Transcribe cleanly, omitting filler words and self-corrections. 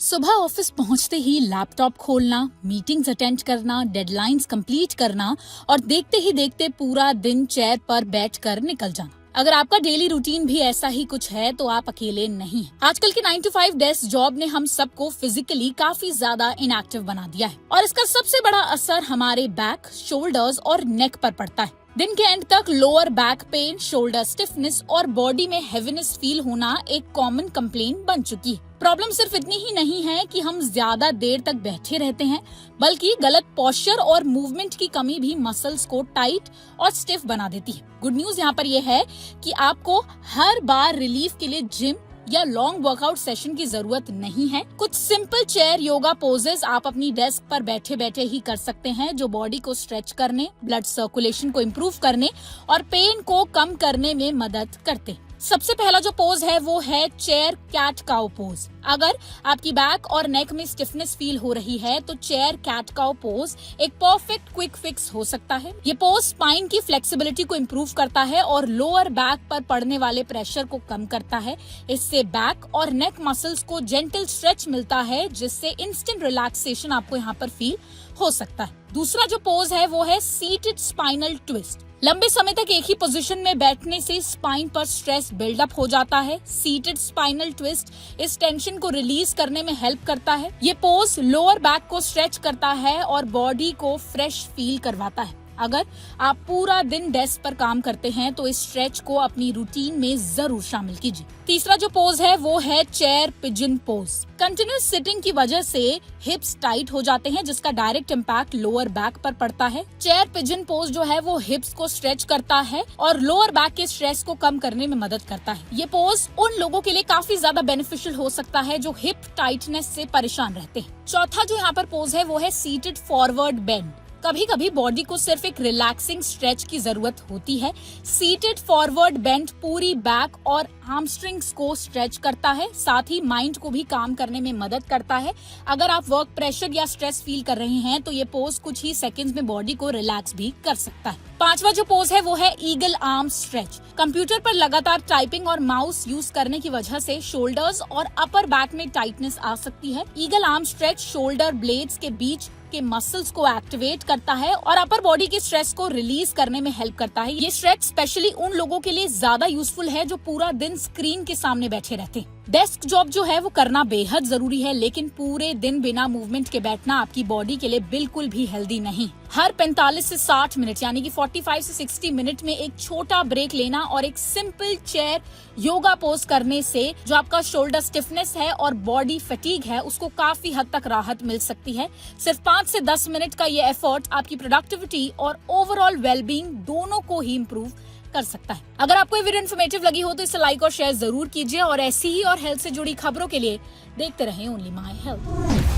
सुबह ऑफिस पहुंचते ही लैपटॉप खोलना, मीटिंग्स अटेंड करना, डेडलाइंस कंप्लीट करना और देखते ही देखते पूरा दिन चेयर पर बैठकर निकल जाना। अगर आपका डेली रूटीन भी ऐसा ही कुछ है तो आप अकेले नहीं हैं। आजकल की 9 to 5 डेस्क जॉब ने हम सबको फिजिकली काफी ज्यादा इनएक्टिव बना दिया है और इसका सबसे बड़ा असर हमारे बैक, शोल्डर्स और नेक पर पड़ता है। दिन के एंड तक lower back pain, shoulder stiffness और बॉडी में हेवीनेस फील होना एक कॉमन कंप्लेंट बन चुकी है। प्रॉब्लम सिर्फ इतनी ही नहीं है कि हम ज्यादा देर तक बैठे रहते हैं, बल्कि गलत पोस्चर और मूवमेंट की कमी भी मसल्स को टाइट और स्टिफ बना देती है। गुड न्यूज यहाँ पर यह है कि आपको हर बार रिलीफ के लिए जिम या लॉन्ग वर्कआउट सेशन की जरूरत नहीं है। कुछ सिंपल चेयर योगा पोजेस आप अपनी डेस्क पर बैठे बैठे ही कर सकते हैं, जो बॉडी को स्ट्रेच करने, ब्लड सर्कुलेशन को इम्प्रूव करने और पेन को कम करने में मदद करते हैं। सबसे पहला जो पोज है वो है चेयर कैट काउ पोज। अगर आपकी बैक और नेक में स्टिफनेस फील हो रही है तो चेयर कैट काउ पोज एक परफेक्ट क्विक फिक्स हो सकता है। ये पोज स्पाइन की फ्लेक्सिबिलिटी को इम्प्रूव करता है और लोअर बैक पर पड़ने वाले प्रेशर को कम करता है। इससे बैक और नेक मसल्स को जेंटल स्ट्रेच मिलता है, जिससे इंस्टेंट रिलैक्सेशन आपको यहाँ पर फील हो सकता है। दूसरा जो पोज है वो है सीटेड स्पाइनल ट्विस्ट। लंबे समय तक एक ही पोजीशन में बैठने से स्पाइन पर स्ट्रेस बिल्डअप हो जाता है। सीटेड स्पाइनल ट्विस्ट इस टेंशन को रिलीज करने में हेल्प करता है। ये पोज लोअर बैक को स्ट्रेच करता है और बॉडी को फ्रेश फील करवाता है। अगर आप पूरा दिन डेस्क पर काम करते हैं तो इस स्ट्रेच को अपनी रूटीन में जरूर शामिल कीजिए। तीसरा जो पोज है वो है chair pigeon pose. Continuous sitting की वजह से हिप्स टाइट हो जाते हैं, जिसका डायरेक्ट इम्पैक्ट लोअर बैक पर पड़ता है। चेयर पिजन पोज जो है वो हिप्स को स्ट्रेच करता है और लोअर बैक के स्ट्रेस को कम करने में मदद करता है। ये पोज उन लोगों के लिए काफी ज्यादा बेनिफिशियल हो सकता है जो हिप टाइटनेस से परेशान रहते हैं। चौथा जो यहाँ पर पोज है वो है सीटेड फॉरवर्ड बेंड। कभी कभी बॉडी को सिर्फ एक रिलैक्सिंग स्ट्रेच की जरूरत होती है। सीटेड फॉरवर्ड बेंड पूरी बैक और हामस्ट्रिंग्स को स्ट्रेच करता है, साथ ही माइंड को भी काम करने में मदद करता है। अगर आप वर्क प्रेशर या स्ट्रेस फील कर रहे हैं तो ये पोज कुछ ही सेकंड्स में बॉडी को रिलैक्स भी कर सकता है। पांचवा जो पोज है वो है ईगल आर्म स्ट्रेच। कंप्यूटर पर लगातार टाइपिंग और माउस यूज करने की वजह से शोल्डर्स और अपर बैक में टाइटनेस आ सकती है। Eagle arm stretch shoulder blades के बीच के मसल्स को एक्टिवेट करता है और अपर बॉडी के स्ट्रेस को रिलीज करने में हेल्प करता है। ये स्ट्रेच स्पेशली उन लोगों के लिए ज्यादा यूजफुल है जो पूरा दिन स्क्रीन के सामने बैठे रहते हैं। डेस्क जॉब जो है वो करना बेहद जरूरी है, लेकिन पूरे दिन बिना मूवमेंट के बैठना आपकी बॉडी के लिए बिल्कुल भी हेल्दी नहीं। हर 45 से 60 मिनट यानी कि 45 से 60 मिनट में एक छोटा ब्रेक लेना और एक सिंपल चेयर योगा पोज करने से जो आपका शोल्डर स्टिफनेस है और बॉडी फटीग है उसको काफी हद तक राहत मिल सकती है। सिर्फ 5 से 10 मिनट का ये एफर्ट आपकी प्रोडक्टिविटी और ओवरऑल वेलबींग दोनों को ही इम्प्रूव कर सकता है। अगर आपको ये वीडियो इन्फॉर्मेटिव लगी हो तो इसे लाइक और शेयर जरूर कीजिए और ऐसी ही और हेल्थ से जुड़ी खबरों के लिए देखते रहें ओनली माय हेल्थ।